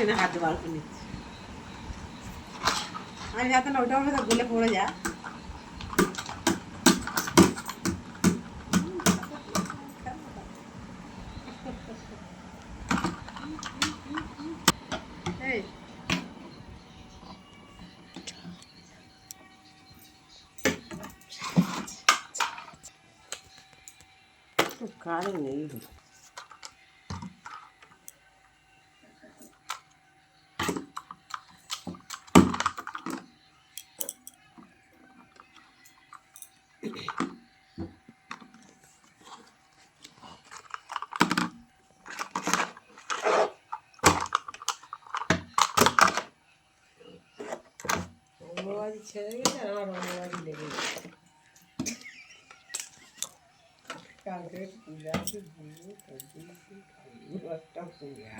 না হাত বার করে নিচ্ছি আমি যাতে না ওটা আমাদের গলে পড়ে যা কারে নেই অঙ্গবাজি ছেড়ে গেছে আর আমার অঙ্গবাজি লেগে গেছে কালকে পূজা আছে একটা পূজা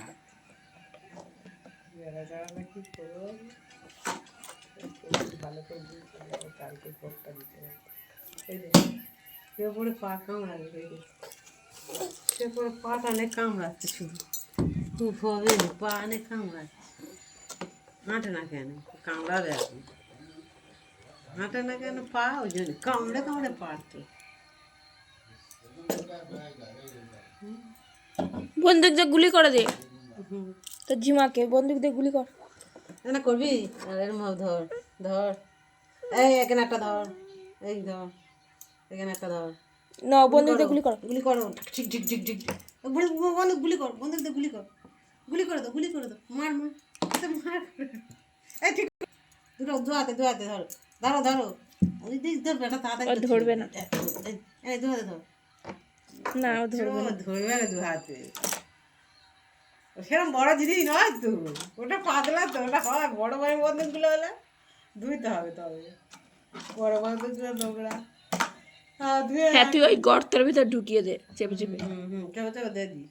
যারা কি করবো ভালো করে কালকে ভোটটা দিতে হবে এই যে সে পরে পা কামড়াবে সে পরে পাটা অনেক কামড়াচ্ছে শুধু খুব হবে পা অনেক কামড়াচ্ছে হাঁটে না কেন কামড়াবে এখন হাঁটে না কেন পা ওই জন্য কামড়ে কামড়ে পারতো বন্দুক দিয়ে গুলি করে দে তোর জিমাকে বন্দুক দিয়ে গুলি কর না করবি আর এর মধ্যে ধর ধর এই এখানে একটা ধর এই ধর এখানে একটা ধর না বন্দুক দিয়ে গুলি করো ঠিক ঠিক ঠিক ঠিক বন্দুক গুলি কর বন্দুক দিয়ে গুলি করে দাও মার মার মার এই ঠিক দুটো দোয়াতে ধরো ধরো ধরো ওই দিক ধর বেটা তাড়াতাড়ি ধরবে না এই দোয়াতে ধর না ও ধরবে না ধরবে না দু হাতে সেরকম বড় জিনিস নয় তো ওটা পাতলা তো ওটা হয় বড় বড় বন্দুকগুলো হলে ধুইতে হবে তবে বড় বন্দুকগুলো নোংরা হ্যাঁ তুই ওই গর্তের ভিতর ঢুকিয়ে দে চেপে চেপে চেপে চেপে দিয়ে দিই